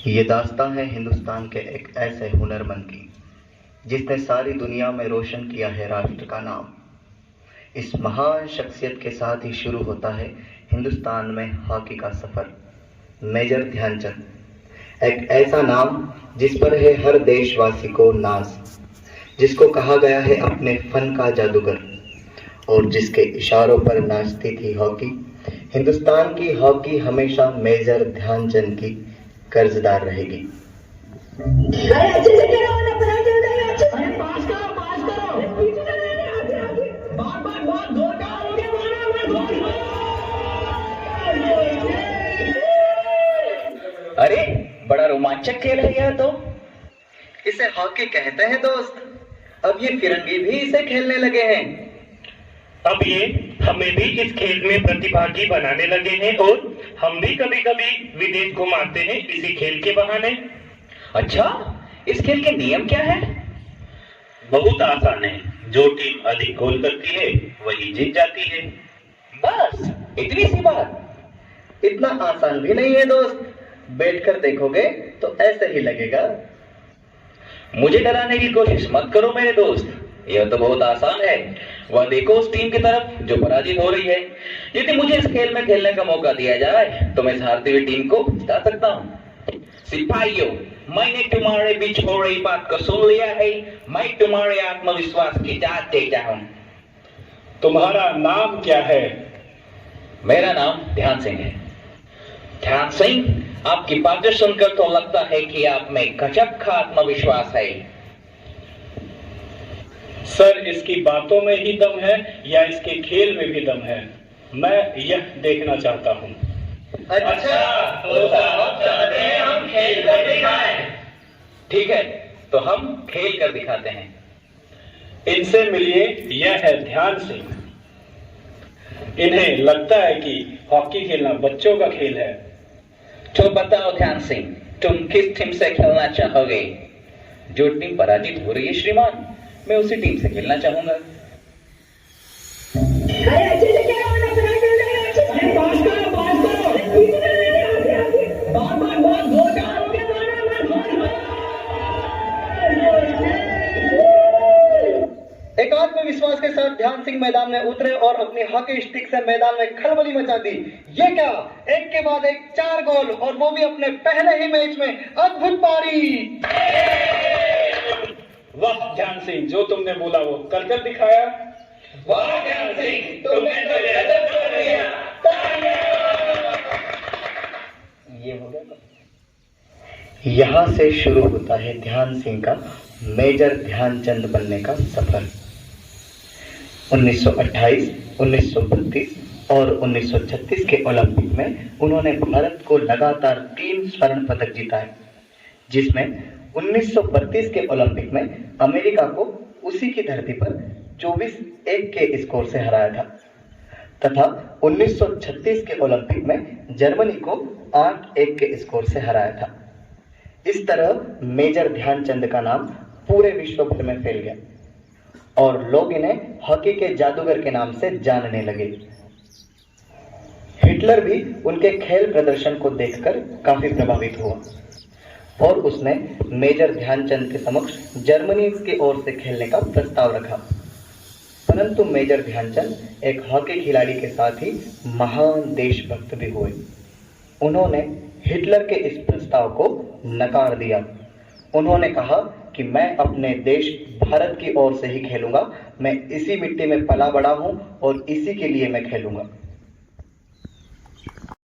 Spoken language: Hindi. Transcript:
ये दास्तां है हिंदुस्तान के एक ऐसे हुनरमंद की जिसने सारी दुनिया में रोशन किया है राष्ट्र का नाम। इस महान शख्सियत के साथ ही शुरू होता है हिंदुस्तान में हॉकी का सफर। मेजर ध्यानचंद, एक ऐसा नाम जिस पर है हर देशवासी को नाज, जिसको कहा गया है अपने फन का जादूगर और जिसके इशारों पर नाचती थी हॉकी। हिंदुस्तान की हॉकी हमेशा मेजर ध्यानचंद की कर्जदार रहेगी। अरे बड़ा रोमांचक खेल है यह तो। इसे हॉकी कहते हैं दोस्त। अब ये फिरंगी भी इसे खेलने लगे हैं। अब ये हमें भी इस खेल में प्रतिभागी बनाने लगे हैं और हम भी कभी कभी विदेश घुमाते हैं इसी खेल के बहाने। अच्छा, इस खेल के नियम क्या है? बहुत आसान है, जो टीम अधिक गोल करती है वही जीत जाती है। बस इतनी सी बात? इतना आसान भी नहीं है दोस्त, बैठकर देखोगे तो ऐसे ही लगेगा। मुझे डराने की कोशिश मत करो मेरे दोस्त, यह तो बहुत आसान है। वह देखो उस टीम की तरफ जो पराजित हो रही है। यदि मुझे इस खेल में खेलने का मौका दिया जाए तो मैं इस हारती हुई टीम को जिता सकता हूँ। सिपाहियों, मैंने तुम्हारे बीच हो रही बात को सुन लिया है। मैं तुम्हारे आत्मविश्वास की जांच देता हूँ। तुम्हारा नाम क्या है? मेरा नाम ध्यान सिंह है। ध्यान सिंह, आपकी बातें सुनकर तो लगता है कि आप में गजब का आत्मविश्वास है। सर, इसकी बातों में ही दम है या इसके खेल में भी दम है, मैं यह देखना चाहता हूँ। अच्छा, तो साहब चाहते हैं हम खेल कर दिखाएं। ठीक है, तो हम खेल कर दिखाते हैं। इनसे मिलिए, यह है ध्यान सिंह। इन्हें लगता है कि हॉकी खेलना बच्चों का खेल है। तो बताओ ध्यान सिंह, तुम किस टीम से खेलना चाहोगे? जो टीम पराजित हो रही है श्रीमान, मैं उसी टीम से खेलना चाहूंगा। एक आत्मविश्वास के साथ ध्यान सिंह मैदान में उतरे और अपनी हॉकी स्टिक से मैदान में खलबली मचा दी। ये क्या, एक के बाद एक 4 गोल, और वो भी अपने पहले ही मैच में। अद्भुत पारी। वाह ध्यान सिंह, जो तुमने बोला वो कर दिखाया। वाह ध्यान सिंह, तुमने तो गजब कर दिया। ये हो गया। यहाँ से शुरू होता है ध्यान सिंह का मेजर ध्यानचंद बनने का सफर। 1928, 1932 और 1936 के ओलंपिक में उन्होंने भारत को लगातार 3 स्वर्ण पदक जिताए, जिसमें 1932 के ओलंपिक में अमेरिका को उसी की धरती पर 24-1 के स्कोर से हराया था तथा 1936 के ओलंपिक में जर्मनी को 8-1 के स्कोर से हराया था। इस तरह मेजर ध्यानचंद का नाम पूरे विश्व भर में फैल गया और लोग इन्हें हॉकी के जादूगर के नाम से जानने लगे। हिटलर भी उनके खेल प्रदर्शन को देखकर काफी प्रभावित हुआ और उसने मेजर ध्यानचंद के समक्ष जर्मनी की ओर से खेलने का प्रस्ताव रखा। परंतु मेजर ध्यानचंद एक हॉकी खिलाड़ी के साथ ही महान देशभक्त भी हुए। उन्होंने हिटलर के इस प्रस्ताव को नकार दिया। उन्होंने कहा कि मैं अपने देश भारत की ओर से ही खेलूंगा। मैं इसी मिट्टी में पला बड़ा हूं और इसी के लिए मैं खेलूंगा।